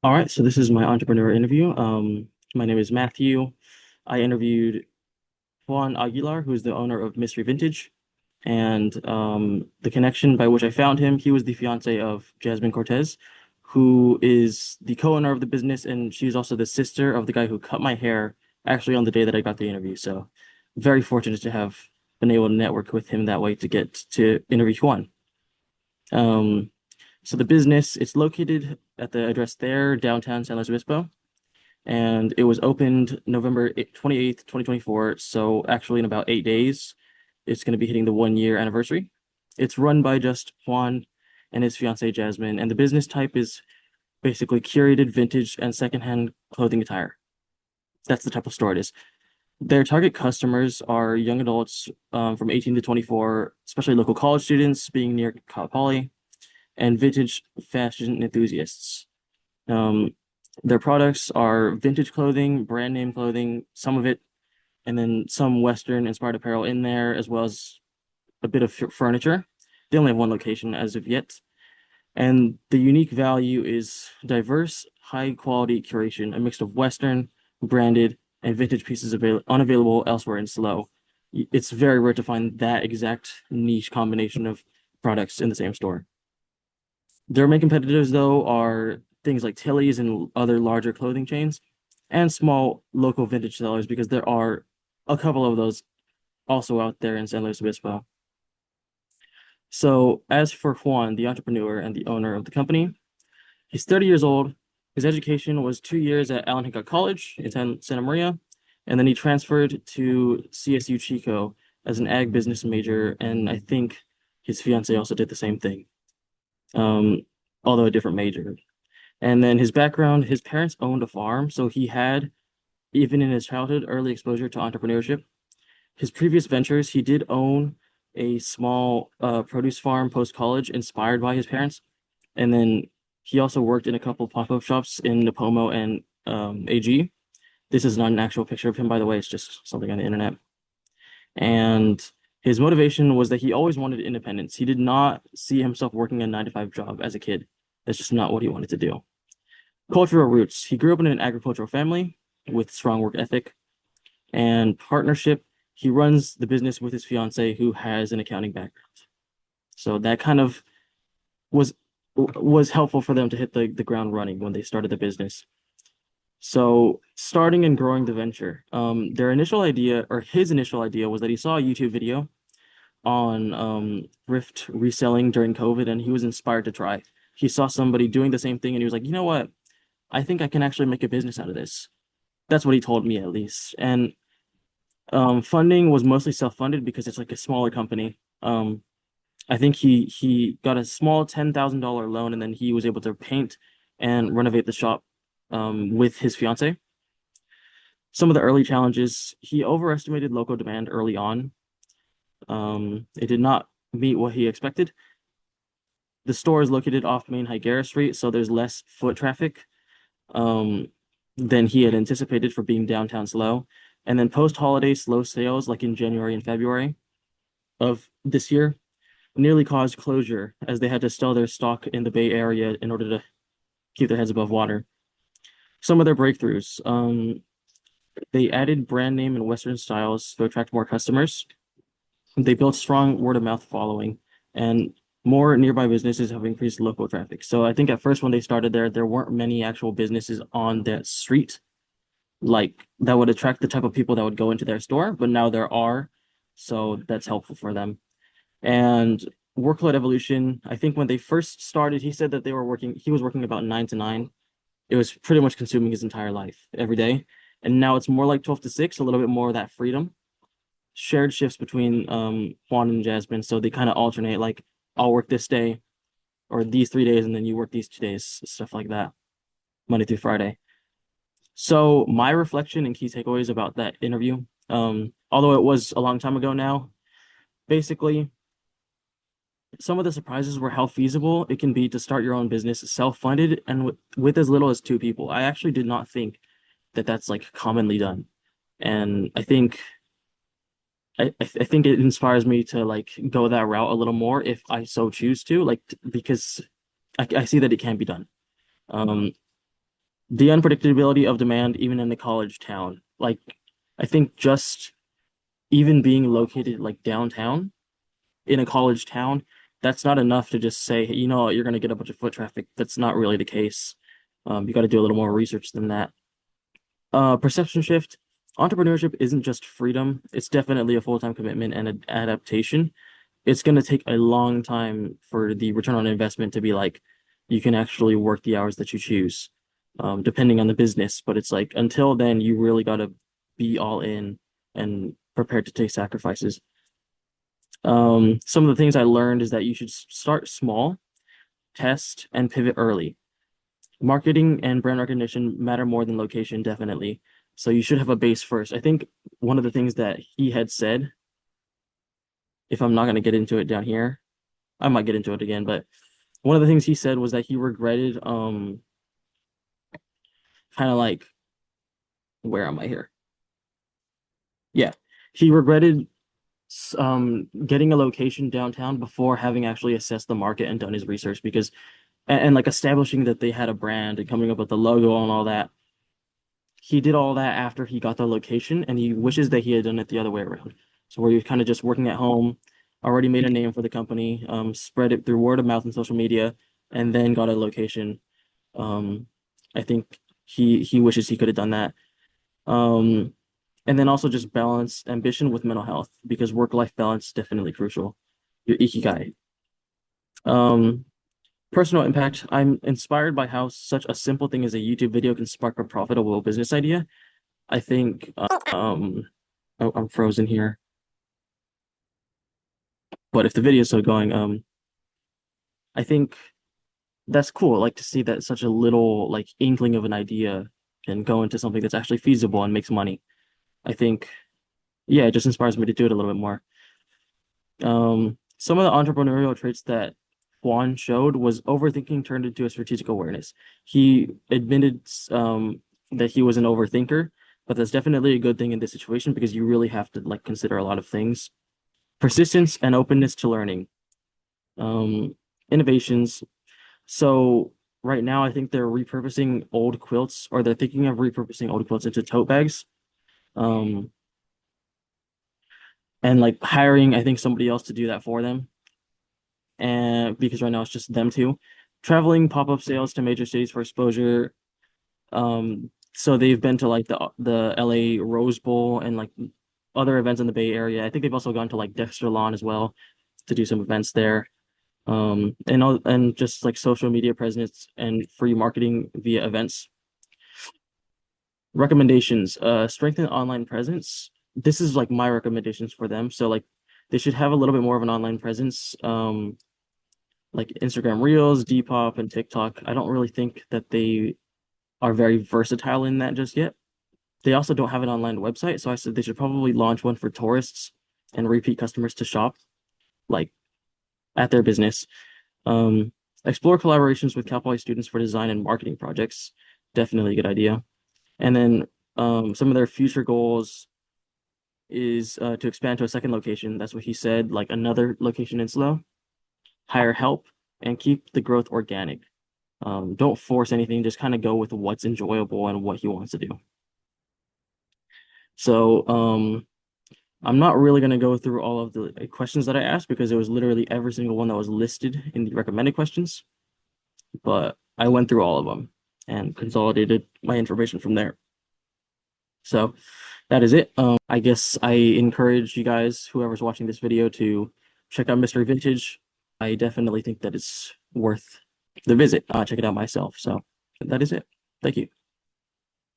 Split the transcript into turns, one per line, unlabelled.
All right, so this is my entrepreneur interview. My name is Matthew. I interviewed Juan Aguilar, who is the owner of Mystery Vintage, and the connection by which I found him, he was the fiance of Jasmine Cortez, who is the co-owner of the business, and she's also the sister of the guy who cut my hair actually on the day that I got the interview. So very fortunate to have been able to network with him that way to get to interview Juan. Um, so the business, it's located at the address there, downtown San Luis Obispo, and it was opened November 28th, 2024. So actually in about 8 days, it's going to be hitting the 1 year anniversary. It's run by just Juan and his fiancee Jasmine, and the business type is basically curated vintage and secondhand clothing attire. That's the type of store it is. Their target customers are young adults from 18 to 24, especially local college students being near Cal Poly, and vintage fashion enthusiasts. Um, their products are vintage clothing, brand name clothing, some of it, and then some Western inspired apparel in there, as well as a bit of furniture. They only have one location as of yet. And the unique value is diverse, high quality curation, a mix of Western, branded, and vintage pieces unavailable elsewhere in Slow. It's very rare to find that exact niche combination of products in the same store. Their main competitors, though, are things like Tilly's and other larger clothing chains, and small local vintage sellers, because there are a couple of those also out there in San Luis Obispo. So, as for Juan, the entrepreneur and the owner of the company, he's 30 years old. His education was 2 years at Allen Hickok College in Santa Maria, and then he transferred to CSU Chico as an ag business major, and I think his fiance also did the same thing, um, although a different major. And then his background, his parents owned a farm, so he had, even in his childhood, early exposure to entrepreneurship. His previous ventures, he did own a small produce farm post-college inspired by his parents. And then he also worked in a couple pop-up shops in Napomo and AG. This is not an actual picture of him, by the way. It's just something on the internet. And his motivation was that he always wanted independence. He did not see himself working a 9 to 5 job as a kid. That's just not what he wanted to do. Cultural roots. He grew up in an agricultural family with strong work ethic and partnership. He runs the business with his fiance, who has an accounting background. So that kind of was was helpful for them to hit the ground running when they started the business. So starting and growing the venture, their initial idea, or his initial idea, was that he saw a YouTube video on thrift reselling during COVID, and he was inspired to try. He saw somebody doing the same thing, and he was like, you know what? I think I can actually make a business out of this. That's what he told me, at least. And funding was mostly self-funded because it's like a smaller company. I think he got a small $10,000 loan, and then he was able to paint and renovate the shop with his fiance. Some of the early challenges, he overestimated local demand early on. It did not meet what he expected. The store is located off Main Higuera Street, so there's less foot traffic than he had anticipated for being downtown slow. And then post-holiday slow sales, like in January and February of this year, nearly caused closure as they had to sell their stock in the Bay Area in order to keep their heads above water. Some of their breakthroughs, they added brand name and Western styles to attract more customers. They built strong word of mouth following, and more nearby businesses have increased local traffic. So I think at first when they started there weren't many actual businesses on that street like that would attract the type of people that would go into their store, but now there are, so that's helpful for them. And workload evolution, I think when they first started, he said that he was working about 9 to 9. It was pretty much consuming his entire life every day. And now it's more like 12 to 6, a little bit more of that freedom. Shared shifts between Juan and Jasmine. So they kind of alternate, like, I'll work this day or these 3 days, and then you work these 2 days, stuff like that, Monday through Friday. So my reflection and key takeaways about that interview, although it was a long time ago now, basically, some of the surprises were how feasible it can be to start your own business self-funded and with as little as 2 people. I actually did not think that that's like commonly done. And I think it inspires me to like go that route a little more if I so choose to, like because I see that it can be done. Um, The unpredictability of demand, even in a college town. Like, I think just even being located like downtown in a college town, that's not enough to just say, "Hey, you know, you're going to get a bunch of foot traffic." That's not really the case. You got to do a little more research than that. Perception shift. Entrepreneurship isn't just freedom. It's definitely a full-time commitment and an adaptation. It's going to take a long time for the return on investment to be like, you can actually work the hours that you choose, depending on the business. But it's like, until then, you really got to be all in and prepared to take sacrifices. Some of the things I learned is that you should start small, test, and pivot early. Marketing and brand recognition matter more than location, definitely. So you should have a base first. I think one of the things that he had said, if I'm not going to get into it down here, I might get into it again, but one of the things he said was that he regretted kind of like, where am I here? Yeah. He regretted getting a location downtown before having actually assessed the market and done his research, because and like establishing that they had a brand and coming up with the logo and all that. He did all that after he got the location, and he wishes that he had done it the other way around. So where you're kind of just working at home, already made a name for the company, spread it through word of mouth and social media, and then got a location. Um, I think he wishes he could have done that. Um, and then also just balance ambition with mental health, because work-life balance is definitely crucial. Your ikigai. Um, Personal impact. I'm inspired by how such a simple thing as a YouTube video can spark a profitable business idea. I think oh, I'm frozen here. But if the video is still going, I think that's cool. Like to see that such a little like inkling of an idea can go into something that's actually feasible and makes money. I think, yeah, it just inspires me to do it a little bit more. Some of the entrepreneurial traits that Juan showed was overthinking turned into a strategic awareness. He admitted that he was an overthinker, but that's definitely a good thing in this situation because you really have to like consider a lot of things. Persistence and openness to learning. Innovations. So right now, I think they're repurposing old quilts, or they're thinking of repurposing old quilts into tote bags. Um, and like hiring, I think somebody else to do that for them. And because right now it's just them two. Traveling pop-up sales to major cities for exposure. So they've been to like the LA Rose Bowl and like other events in the Bay Area. I think they've also gone to like Dexter Lawn as well to do some events there. And just like social media presence and free marketing via events. Recommendations, strengthen online presence. This is like my recommendations for them. So like they should have a little bit more of an online presence. Like Instagram Reels, Depop, and TikTok. I don't really think that they are very versatile in that just yet. They also don't have an online website, so I said they should probably launch one for tourists and repeat customers to shop, like at their business. Um, Explore collaborations with Cal Poly students for design and marketing projects. Definitely a good idea. And then some of their future goals is to expand to a second location. That's what he said, like another location in SLO, hire help, and keep the growth organic. Don't force anything, just kind of go with what's enjoyable and what he wants to do. So I'm not really going to go through all of the questions that I asked because it was literally every single one that was listed in the recommended questions, but I went through all of them and consolidated my information from there. So that is it. I guess I encourage you guys, whoever's watching this video, to check out Mystery Vintage. I definitely think that it's worth the visit. Check it out myself. So that is it. Thank you.